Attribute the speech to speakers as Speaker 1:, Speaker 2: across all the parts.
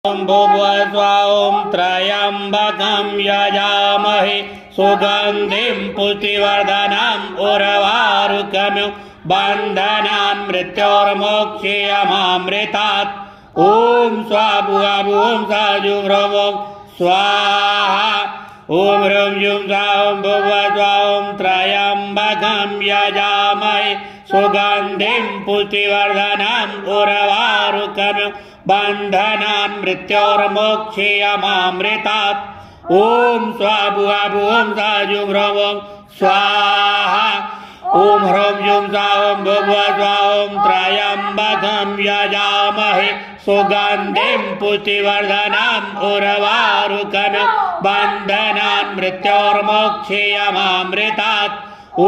Speaker 1: ॐ भुवस्वां त्र्यम्बकं यजामहे सुगन्धिं पुष्टिवर्धनम् उर्वारुकमिव बन्धनान् मृत्योर्मोक्षयमामृतात्। ॐ स्वाभुवभुवं सजुभ्रवं स्वाहा। ॐ ह्रीं जुं स्वां भुवस्वां त्र्यम्बकं यजामहे सुगन्धिं पुष्टिवर्धनम् उर्वारुकमिव बन्धनान् मृत्योर्मोक्षयमामृतात्। ॐ स्वाभुवभुवं सजुभ्रवं स्वाहा। ॐ ह्रीं जुं स्वां भुवस्वां त्र्यम्बकं यजामहे सुगन्धिं पुष्टिवर्धनम् उर्वारुकमिव बन्धनान् मृत्योर्मोक्षयमामृतात्। ॐ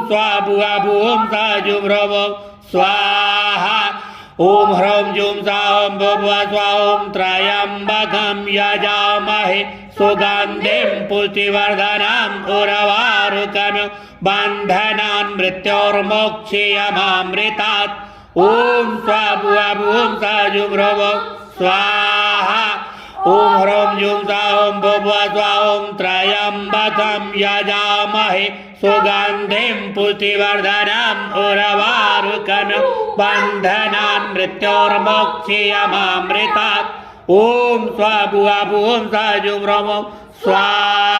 Speaker 1: स्वाभुवभुवं सजुभ्रवं स्वाहा। ॐ ह्रीं जुं स्वां भुवस्वां त्र्यम्बकं यजामहे सुगन्धिं पुष्टिवर्धनम् उर्वारुकमिव बन्धनान् मृत्योर्मोक्षयमामृतात्। ॐ स्वाभुवभुवं सजुभ्रवं स्वाहा। ॐ ह्रीं जुं स्वां भुवस्वां त्र्यम्बकं यजामहे सुगन्धिं पुष्टिवर्धनम् उर्वारुकमिव बन्धनान् मृत्योर्मोक्षयमामृतात्। ॐ स्वाभुवभुवं सजुभ्रवं स्वाहा।